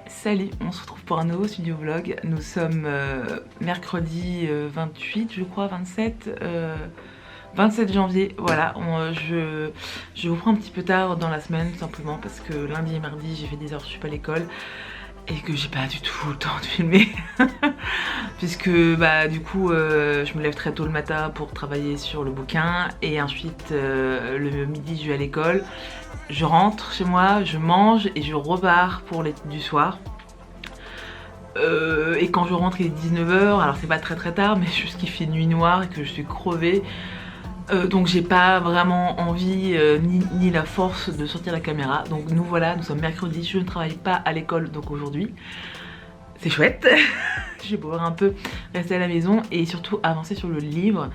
Salut, on se retrouve pour un nouveau studio vlog. Nous sommes mercredi 28 je crois, 27 janvier, voilà. Je vous prends un petit peu tard dans la semaine tout simplement parce que lundi et mardi j'ai fait des heures sup à l'école et que j'ai pas du tout le temps de filmer puisque bah du coup je me lève très tôt le matin pour travailler sur le bouquin et ensuite le midi je vais à l'école, je rentre chez moi, je mange et je repars pour l'étude du soir. Et quand je rentre il est 19 h, alors c'est pas très tard mais juste qu'il fait nuit noire et que je suis crevée. Donc j'ai pas vraiment envie ni la force de sortir la caméra. Donc nous voilà, nous sommes mercredi, je ne travaille pas à l'école donc aujourd'hui. C'est chouette, je vais pouvoir un peu rester à la maison et surtout avancer sur le livre.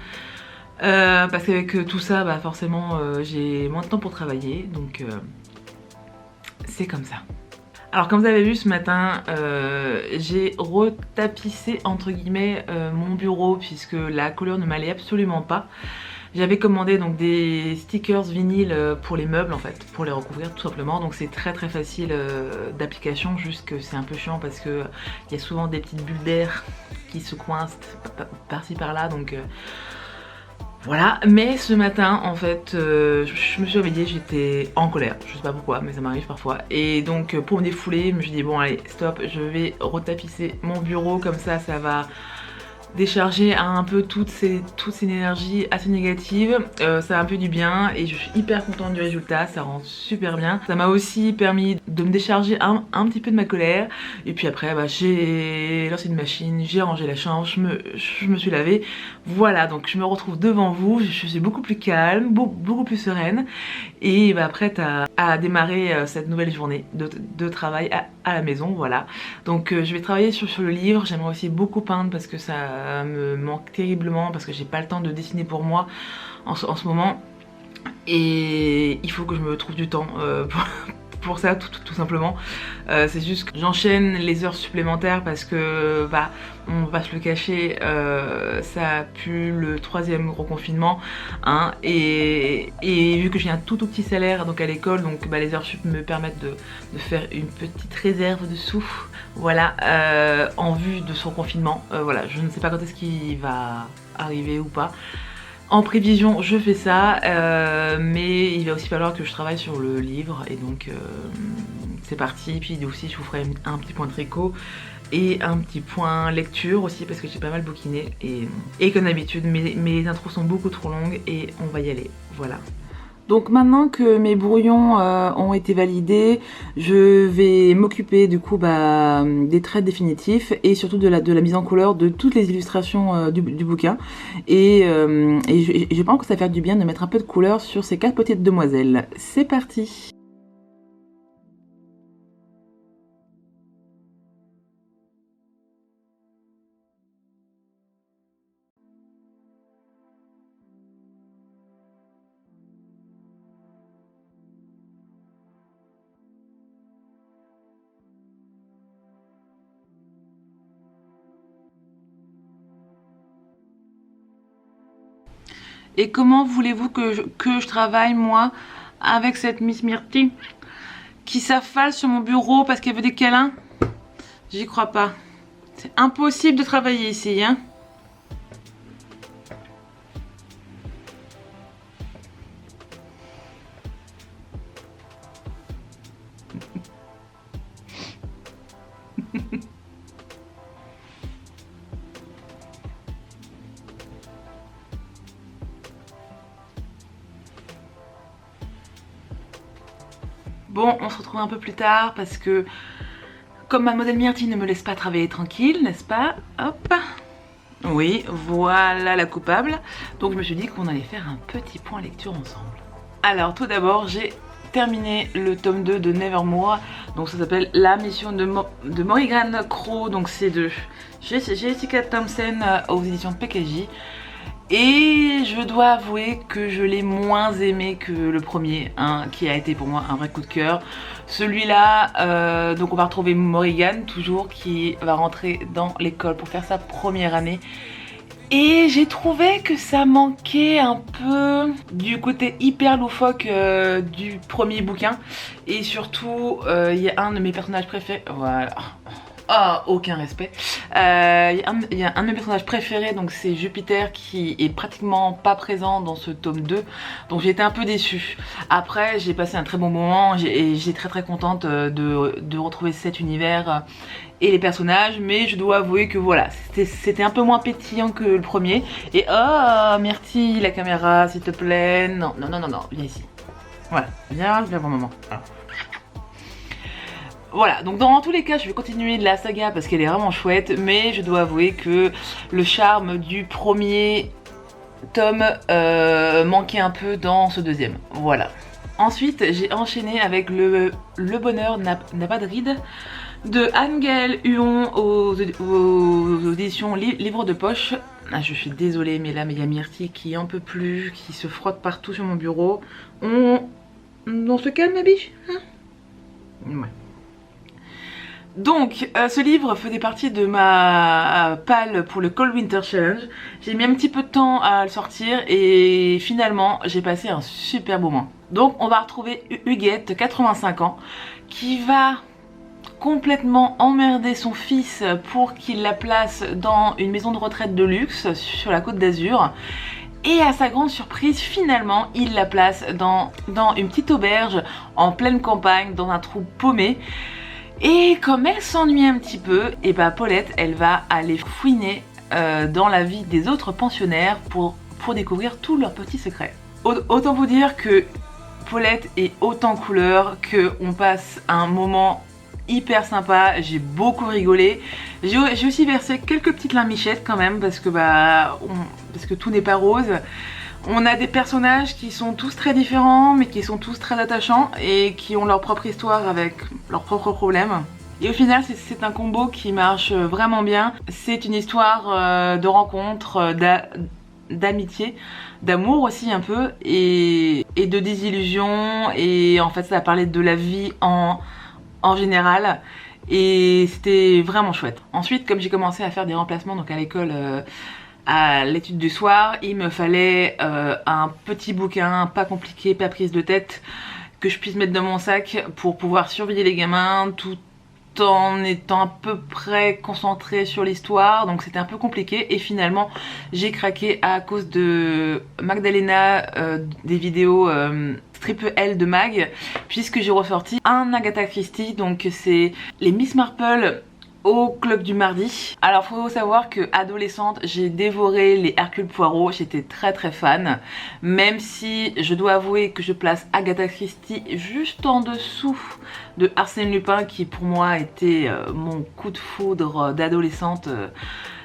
Parce qu'avec tout ça, bah forcément j'ai moins de temps pour travailler, donc c'est comme ça. Alors comme vous avez vu ce matin, j'ai retapissé entre guillemets mon bureau puisque la couleur ne m'allait absolument pas. J'avais commandé donc des stickers vinyle pour les meubles en fait, pour les recouvrir tout simplement. Donc c'est très facile d'application, juste que c'est un peu chiant parce que il y a souvent des petites bulles d'air qui se coincent par-ci par-là, donc voilà. Mais ce matin en fait je me suis réveillée, j'étais en colère, je sais pas pourquoi mais ça m'arrive parfois, et donc pour me défouler je me suis dit bon allez stop, je vais retapisser mon bureau, comme ça ça va décharger un peu toute cette énergie assez négative. Ça a un peu du bien et je suis hyper contente du résultat, ça rend super bien. Ça m'a aussi permis de me décharger un petit peu de ma colère, et puis après bah, j'ai lancé une machine, j'ai rangé la chambre, je me suis lavée. Voilà, donc je me retrouve devant vous, je suis beaucoup plus calme, beaucoup plus sereine et bah, prête à démarrer cette nouvelle journée de travail à la maison. Voilà, donc je vais travailler sur le livre. J'aimerais aussi beaucoup peindre parce que ça me manque terriblement, parce que j'ai pas le temps de dessiner pour moi en ce moment, et il faut que je me trouve du temps pour ça tout simplement. C'est juste que j'enchaîne les heures supplémentaires parce que bah on va se le cacher, ça pue le 3e gros confinement hein, et vu que j'ai un tout petit salaire donc à l'école, donc bah, les heures sup me permettent de faire une petite réserve de sous, voilà, en vue de son confinement. Voilà, je ne sais pas quand est-ce qu'il va arriver ou pas. En prévision je fais ça, mais il va aussi falloir que je travaille sur le livre, et donc c'est parti. Puis aussi je vous ferai un petit point tricot et un petit point lecture aussi parce que j'ai pas mal bouquiné, et comme d'habitude mes intros sont beaucoup trop longues et on va y aller, voilà. Donc maintenant que mes brouillons ont été validés, je vais m'occuper du coup bah, des traits définitifs et surtout de la mise en couleur de toutes les illustrations du bouquin. Et je pense que ça va faire du bien de mettre un peu de couleur sur ces 4 petites demoiselles. C'est parti! Et comment voulez-vous que je travaille moi avec cette Miss Myrtille qui s'affale sur mon bureau parce qu'elle veut des câlins? J'y crois pas. C'est impossible de travailler ici, hein. Bon, on se retrouve un peu plus tard parce que comme mademoiselle Myrtille ne me laisse pas travailler tranquille, n'est-ce pas? Hop. Oui, voilà la coupable. Donc je me suis dit qu'on allait faire un petit point lecture ensemble. Alors tout d'abord, j'ai terminé le tome 2 de Nevermore. Donc ça s'appelle La mission de Morrigan Crow. Donc c'est de Jessica Thompson aux éditions PKJ. Et je dois avouer que je l'ai moins aimé que le premier, hein, qui a été pour moi un vrai coup de cœur. Celui-là, donc on va retrouver Morrigan toujours, qui va rentrer dans l'école pour faire sa première année. Et j'ai trouvé que ça manquait un peu du côté hyper loufoque du premier bouquin. Et surtout, il y a un de mes personnages préférés. Voilà. Oh, aucun respect. Il y a un de mes personnages préférés, donc c'est Jupiter, qui est pratiquement pas présent dans ce tome 2. Donc j'ai été un peu déçue. Après, j'ai passé un très bon moment et j'étais très contente de retrouver cet univers et les personnages. Mais je dois avouer que voilà, c'était un peu moins pétillant que le premier. Et oh, Myrtille, la caméra, s'il te plaît. Non, non, non, non, non, viens ici. Voilà, viens bon moment. Voilà, donc dans tous les cas je vais continuer de la saga parce qu'elle est vraiment chouette, mais je dois avouer que le charme du premier tome manquait un peu dans ce deuxième, voilà. Ensuite j'ai enchaîné avec le bonheur n'a pas de ride de Anne-Gaëlle Huon aux éditions Livre de Poche. Ah, je suis désolée, mais là il y a Myrtille qui en peut plus, qui se frotte partout sur mon bureau. On se calme ma biche, hein? Ouais. Donc ce livre faisait partie de ma palle pour le Cold Winter Challenge. J'ai mis un petit peu de temps à le sortir et finalement j'ai passé un super moment. Donc on va retrouver Huguette, 85 ans, qui va complètement emmerder son fils pour qu'il la place dans une maison de retraite de luxe sur la Côte d'Azur. Et à sa grande surprise, finalement, il la place dans une petite auberge en pleine campagne, dans un trou paumé. Et comme elle s'ennuie un petit peu, et bah Paulette, elle va aller fouiner dans la vie des autres pensionnaires pour découvrir tous leurs petits secrets. Autant vous dire que Paulette est autant couleur, qu'on passe un moment hyper sympa, j'ai beaucoup rigolé. J'ai aussi versé quelques petites larmichettes quand même, parce que parce que tout n'est pas rose. On a des personnages qui sont tous très différents, mais qui sont tous très attachants et qui ont leur propre histoire avec leurs propres problèmes. Et au final, c'est un combo qui marche vraiment bien. C'est une histoire de rencontre, d'amitié, d'amour aussi un peu, et de désillusion. Et en fait, ça a parlé de la vie en général. Et c'était vraiment chouette. Ensuite, comme j'ai commencé à faire des remplacements donc à l'école, à l'étude du soir, il me fallait un petit bouquin, pas compliqué, pas prise de tête, que je puisse mettre dans mon sac pour pouvoir surveiller les gamins tout en étant à peu près concentrée sur l'histoire. Donc c'était un peu compliqué et finalement j'ai craqué à cause de Magdalena, des vidéos Triple L de Mag, puisque j'ai ressorti un Agatha Christie. Donc c'est les Miss Marple au club du mardi. Alors faut savoir que adolescente j'ai dévoré les Hercule Poirot, j'étais très fan, même si je dois avouer que je place Agatha Christie juste en dessous de Arsène Lupin, qui pour moi était mon coup de foudre d'adolescente.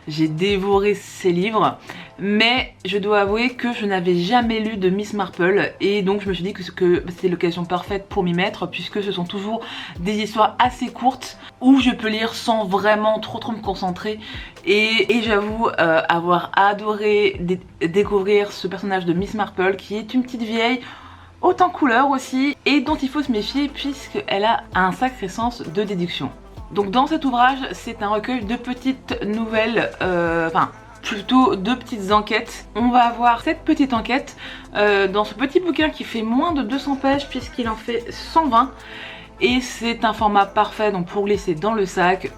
J'ai dévoré ces livres, mais je dois avouer que je n'avais jamais lu de Miss Marple et donc je me suis dit que c'était l'occasion parfaite pour m'y mettre, puisque ce sont toujours des histoires assez courtes où je peux lire sans vraiment trop me concentrer. Et j'avoue avoir adoré découvrir ce personnage de Miss Marple, qui est une petite vieille autant couleur aussi, et dont il faut se méfier puisqu'elle a un sacré sens de déduction. Donc dans cet ouvrage, c'est un recueil de petites nouvelles, enfin plutôt de petites enquêtes. On va avoir 7 petites enquêtes dans ce petit bouquin qui fait moins de 200 pages puisqu'il en fait 120. Et c'est un format parfait donc pour glisser dans le sac,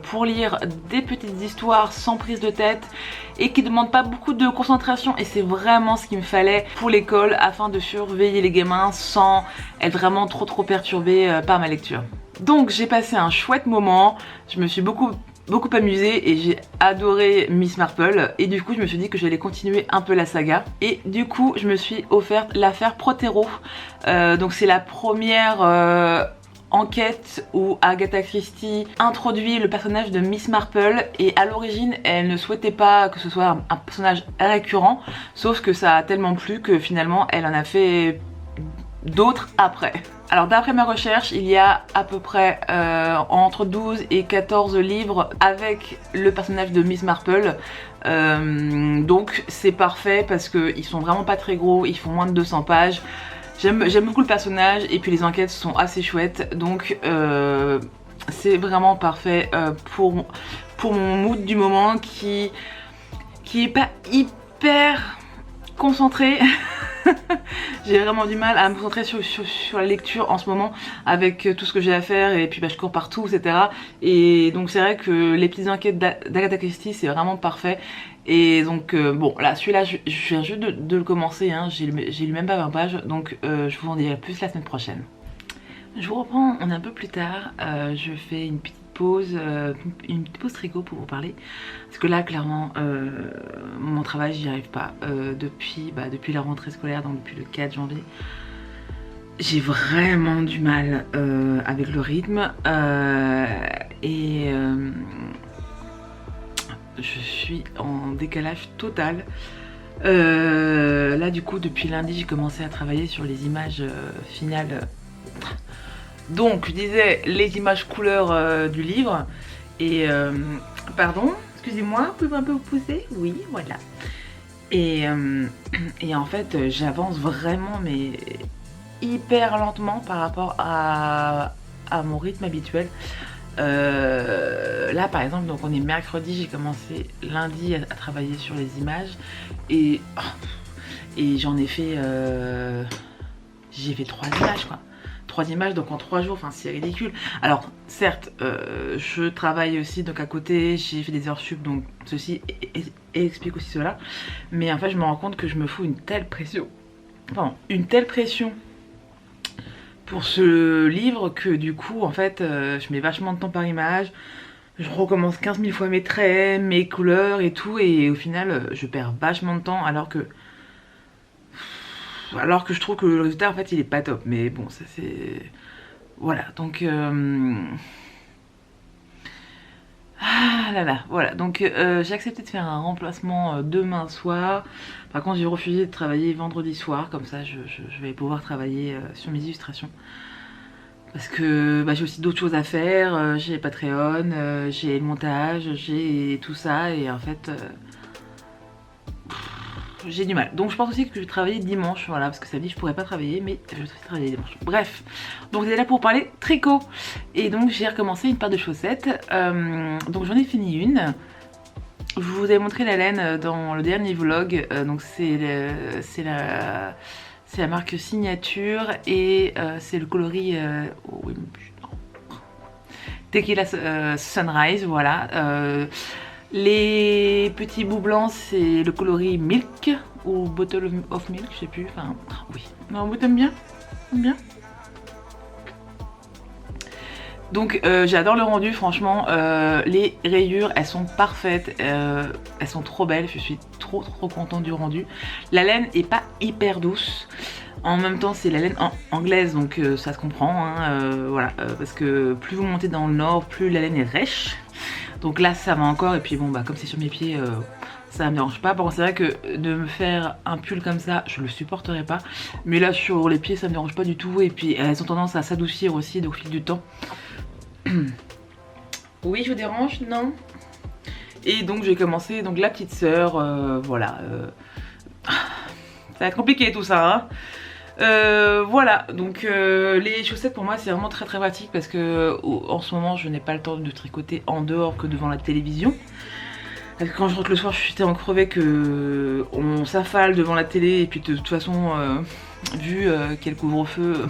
pour lire des petites histoires sans prise de tête et qui ne demandent pas beaucoup de concentration. Et c'est vraiment ce qu'il me fallait pour l'école afin de surveiller les gamins sans être vraiment trop perturbée par ma lecture. Donc j'ai passé un chouette moment, je me suis beaucoup amusée et j'ai adoré Miss Marple, et du coup je me suis dit que j'allais continuer un peu la saga, et du coup je me suis offerte l'affaire Prothero. Donc c'est la première enquête où Agatha Christie introduit le personnage de Miss Marple, et à l'origine elle ne souhaitait pas que ce soit un personnage récurrent, sauf que ça a tellement plu que finalement elle en a fait d'autres après. Alors d'après mes recherches, il y a à peu près entre 12 et 14 livres avec le personnage de Miss Marple, donc c'est parfait parce qu'ils sont vraiment pas très gros, ils font moins de 200 pages. J'aime beaucoup le personnage et puis les enquêtes sont assez chouettes, donc c'est vraiment parfait pour mon mood du moment qui qui est pas hyper concentrée. J'ai vraiment du mal à me concentrer sur la lecture en ce moment avec tout ce que j'ai à faire et puis bah, je cours partout, etc. Et donc c'est vrai que les petites enquêtes d'Agatha Christie c'est vraiment parfait. Et donc bon là celui-là je viens juste de le commencer, hein. J'ai lu même pas 20 pages, donc je vous en dirai plus la semaine prochaine. Je vous reprends, on est un peu plus tard, je fais une petite pause tricot pour vous parler. Parce que là clairement mon travail j'y arrive pas. Depuis la rentrée scolaire, donc depuis le 4 janvier. J'ai vraiment du mal avec le rythme et je suis en décalage total. Là du coup depuis lundi j'ai commencé à travailler sur les images finales. Donc je disais les images couleurs du livre. Et pardon, excusez-moi, vous pouvez un peu vous pousser? Oui, voilà. Et en fait j'avance vraiment mais hyper lentement par rapport à mon rythme habituel. Là par exemple, donc on est mercredi, j'ai commencé lundi à travailler sur les images et j'en ai fait j'ai fait 3 images quoi. 3 images donc en 3 jours, enfin c'est ridicule. Alors certes je travaille aussi donc à côté, j'ai fait des heures sup donc ceci explique aussi cela, mais en fait je me rends compte que je me fous une telle pression, pour ce livre que du coup en fait je mets vachement de temps par image, je recommence 15 000 fois mes traits, mes couleurs et tout, et au final je perds vachement de temps alors que je trouve que le résultat en fait il est pas top, mais bon ça c'est... Voilà donc... Ah là là, voilà, donc j'ai accepté de faire un remplacement demain soir. Par contre j'ai refusé de travailler vendredi soir, comme ça je vais pouvoir travailler sur mes illustrations. Parce que bah, j'ai aussi d'autres choses à faire, j'ai Patreon, j'ai le montage, j'ai tout ça et en fait... j'ai du mal. Donc je pense aussi que je vais travailler dimanche, voilà, parce que samedi je pourrais pas travailler, mais je vais aussi travailler dimanche. Bref, donc j'étais là pour parler tricot. Et donc j'ai recommencé une paire de chaussettes. Donc j'en ai fini une. Je vous ai montré la laine dans le dernier vlog. Donc c'est la marque Signature et c'est le coloris oh, oui, Tequila Sunrise, voilà. Les petits bouts blancs c'est le coloris Milk ou Bottle of Milk, je sais plus, enfin oui. Non, vous t'aimes bien? Bien. Donc j'adore le rendu, franchement, les rayures elles sont parfaites, elles sont trop belles, je suis trop contente du rendu. La laine est pas hyper douce, en même temps c'est la laine anglaise donc ça se comprend, hein, voilà, parce que plus vous montez dans le nord, plus la laine est rêche. Donc là ça va encore, et puis bon bah comme c'est sur mes pieds ça me dérange pas. Par contre c'est vrai que de me faire un pull comme ça je le supporterai pas, mais là sur les pieds ça me dérange pas du tout, et puis elles ont tendance à s'adoucir aussi au fil du temps. Oui je vous dérange? Non. Et donc j'ai commencé donc la petite sœur, voilà, ça va être compliqué tout ça, hein. Voilà, donc les chaussettes pour moi c'est vraiment très pratique parce que en ce moment je n'ai pas le temps de tricoter en dehors que devant la télévision. Parce que quand je rentre le soir je suis tellement crevée que on s'affale devant la télé, et puis de toute façon vu quel couvre-feu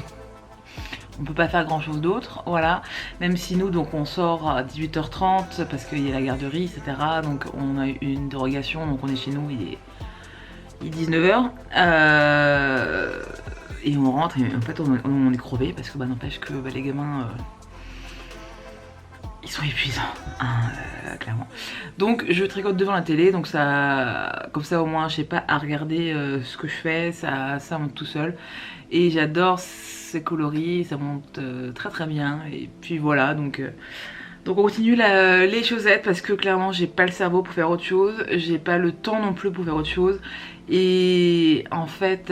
on peut pas faire grand chose d'autre, voilà. Même si nous donc on sort à 18h30 parce qu'il y a la garderie, etc. Donc on a une dérogation, donc on est chez nous, il est 19h. Et on rentre et en fait on est crevé parce que bah n'empêche que bah, les gamins ils sont épuisants, hein, clairement. Donc je tricote devant la télé, donc ça, comme ça au moins je sais pas à regarder ce que je fais, ça monte tout seul. Et j'adore ces coloris, ça monte très bien. Et puis voilà, donc on continue les chaussettes parce que clairement j'ai pas le cerveau pour faire autre chose, j'ai pas le temps non plus pour faire autre chose. Et en fait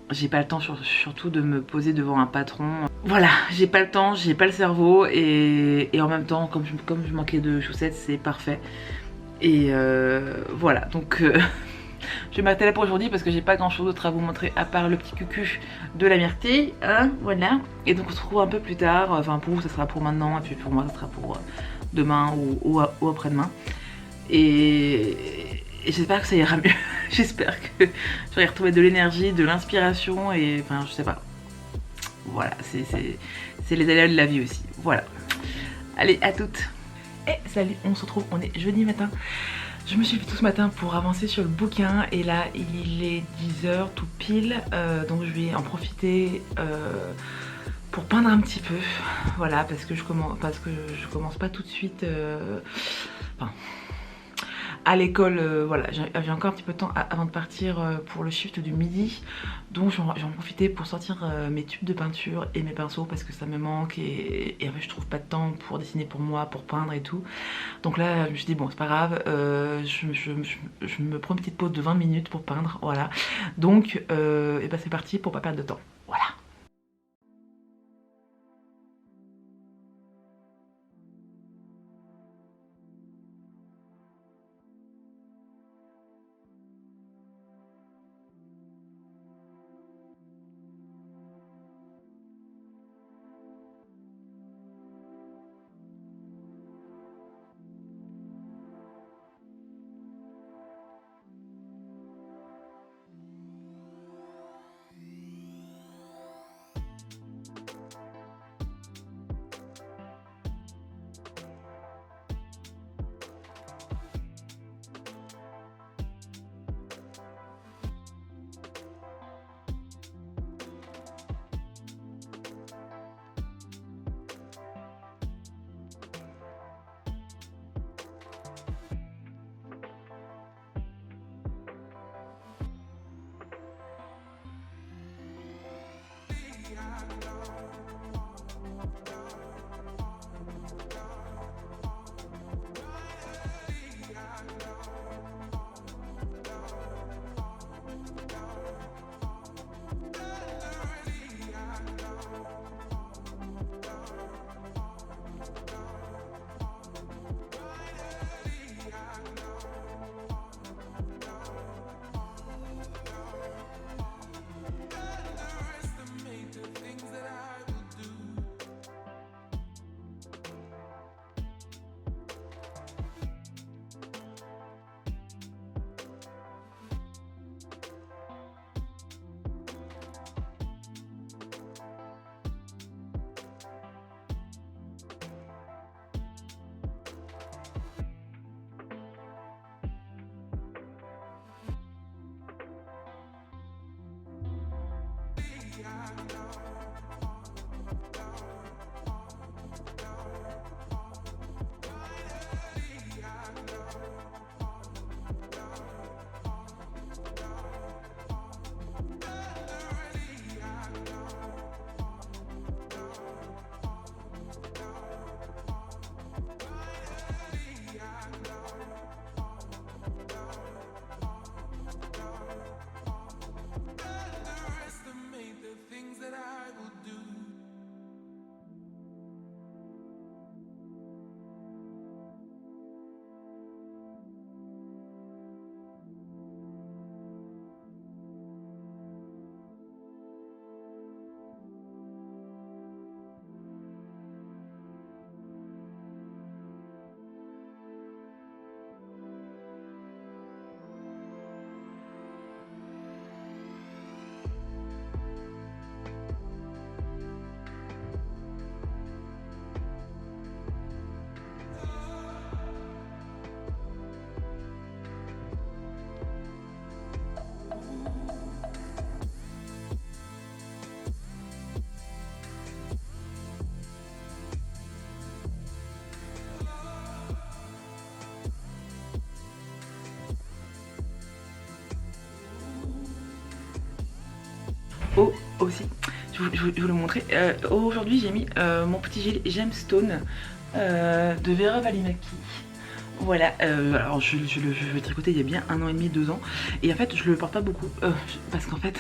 j'ai pas le temps surtout de me poser devant un patron. Voilà, j'ai pas le temps, j'ai pas le cerveau, et en même temps comme je manquais de chaussettes c'est parfait. Et voilà, donc je vais m'arrêter là pour aujourd'hui parce que j'ai pas grand chose d'autre à vous montrer à part le petit cucu de la myrtille, hein, voilà. Et donc on se retrouve un peu plus tard, enfin pour vous ça sera pour maintenant, et puis pour moi ça sera pour demain ou après-demain. et j'espère que ça ira mieux. J'espère que j'aurai retrouvé de l'énergie, de l'inspiration et enfin je sais pas. Voilà, c'est les aléas de la vie aussi. Voilà. Allez, à toutes. Et salut, on se retrouve, on est jeudi matin. Je me suis levée tout ce matin pour avancer sur le bouquin et là il est 10h tout pile, donc je vais en profiter pour peindre un petit peu, voilà, parce que je commence pas tout de suite, enfin, à l'école, voilà, j'ai encore un petit peu de temps avant de partir pour le shift du midi, donc j'en profiter pour sortir mes tubes de peinture et mes pinceaux parce que ça me manque et en fait je trouve pas de temps pour dessiner pour moi, pour peindre et tout. Donc là je me suis dit bon c'est pas grave, je me prends une petite pause de 20 minutes pour peindre, voilà. Donc et ben c'est parti pour pas perdre de temps, voilà. Oh, aussi, je vais vous le montrer. Aujourd'hui, j'ai mis mon petit gilet Gemstone de Vera Valimaki. Voilà, alors je l'ai tricoté il y a bien 1 an et demi, 2 ans. Et en fait, je le porte pas beaucoup parce qu'en fait,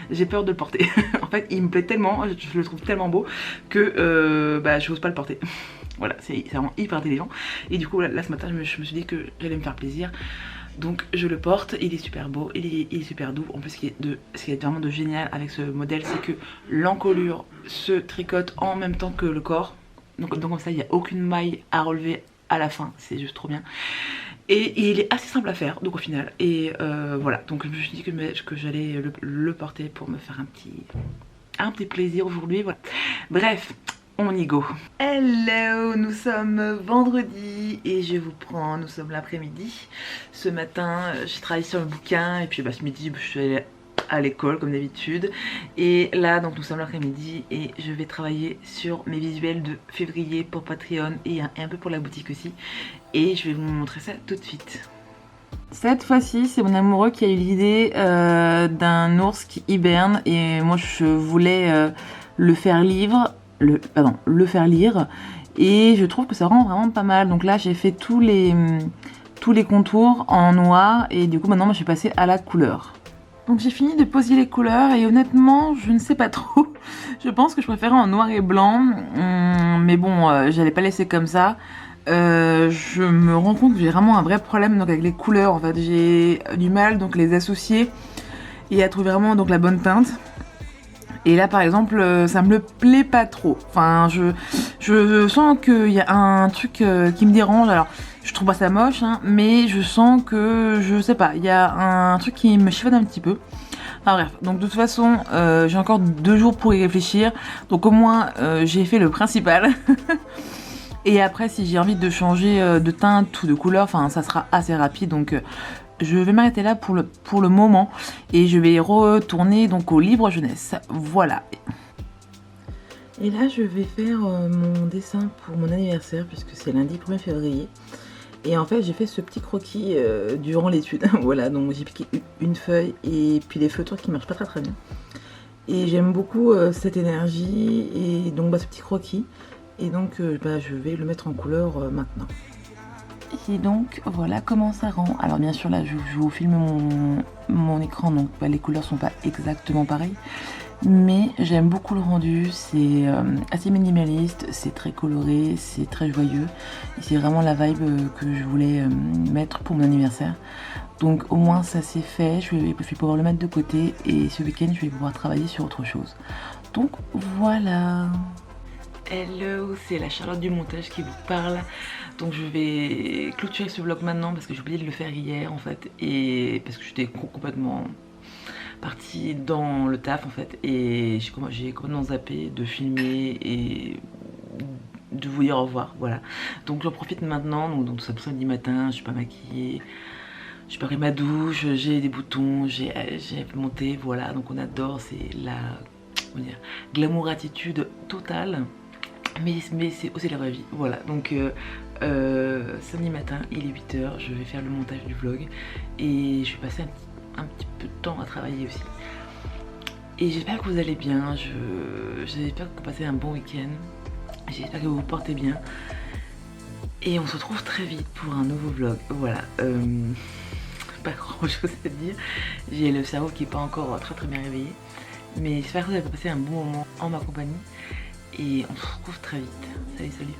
j'ai peur de le porter. En fait, il me plaît tellement, je le trouve tellement beau que bah, je n'ose pas le porter. Voilà, c'est vraiment hyper intelligent. Et du coup, là ce matin, je me suis dit que j'allais me faire plaisir. Donc je le porte, il est super beau, il est super doux. En plus ce qui est vraiment de génial avec ce modèle, c'est que l'encolure se tricote en même temps que le corps. Donc comme ça il n'y a aucune maille à relever à la fin, c'est juste trop bien. Et il est assez simple à faire, donc au final. Et voilà, donc je me suis dit que j'allais le porter pour me faire un petit plaisir aujourd'hui, voilà. Bref, on y go. Hello, nous sommes vendredi et nous sommes l'après-midi. Ce matin, j'ai travaillé sur le bouquin et puis ce midi, je suis allée à l'école comme d'habitude. Et là, donc nous sommes l'après-midi et je vais travailler sur mes visuels de février pour Patreon et un peu pour la boutique aussi. Et je vais vous montrer ça tout de suite. Cette fois-ci, c'est mon amoureux qui a eu l'idée d'un ours qui hiberne et moi je voulais le faire lire et je trouve que ça rend vraiment pas mal. Donc là, j'ai fait tous les contours en noir et du coup maintenant je suis passée à la couleur. Donc j'ai fini de poser les couleurs et honnêtement je ne sais pas trop. Je pense que je préférais en noir et blanc, mais bon j'allais pas laisser comme ça. Je me rends compte que j'ai vraiment un vrai problème donc avec les couleurs en fait. J'ai du mal donc les associer et à trouver vraiment donc la bonne teinte. Et là par exemple ça me plaît pas trop. Enfin je sens qu'il y a un truc qui me dérange. Alors je trouve pas ça moche hein, mais je sens que je sais pas, il y a un truc qui me chiffonne un petit peu. Enfin bref, donc de toute façon j'ai encore 2 jours pour y réfléchir. Donc au moins j'ai fait le principal. Et après si j'ai envie de changer de teinte ou de couleur, enfin ça sera assez rapide. Donc je vais m'arrêter là pour le moment. Et je vais retourner donc au livre jeunesse. Voilà. Et là je vais faire mon dessin pour mon anniversaire puisque c'est lundi 1er février. Et en fait j'ai fait ce petit croquis durant l'étude. Voilà, donc j'ai piqué une feuille et puis les feutres qui marchent pas très bien. Et j'aime beaucoup cette énergie et donc ce petit croquis. Et donc je vais le mettre en couleur maintenant. Et donc voilà comment ça rend. Alors bien sûr là je vous filme mon écran, donc les couleurs sont pas exactement pareilles. Mais j'aime beaucoup le rendu, c'est assez minimaliste, c'est très coloré, c'est très joyeux. Et c'est vraiment la vibe que je voulais mettre pour mon anniversaire. Donc au moins ça c'est fait, je vais pouvoir le mettre de côté et ce week-end je vais pouvoir travailler sur autre chose. Donc voilà. Hello, c'est la Charlotte du montage qui vous parle. Donc je vais clôturer ce vlog maintenant parce que j'ai oublié de le faire hier en fait. Et parce que j'étais complètement partie dans le taf en fait. Et j'ai complètement zappé de filmer et de vous dire au revoir. Voilà. Donc j'en profite maintenant. Donc ça samedi matin, je suis pas maquillée. J'ai pris ma douche, j'ai des boutons, j'ai monté, voilà. Donc on adore, c'est la glamour attitude totale. Mais c'est aussi la vraie vie, voilà. Donc samedi matin, il est 8 h, je vais faire le montage du vlog et je vais passer un petit peu de temps à travailler aussi. Et j'espère que vous allez bien, j'espère que vous passez un bon week-end, j'espère que vous vous portez bien. Et on se retrouve très vite pour un nouveau vlog, voilà. Pas grand chose à dire, j'ai le cerveau qui n'est pas encore très bien réveillé. Mais j'espère que vous avez passé un bon moment en ma compagnie. Et on se retrouve très vite. Salut, salut.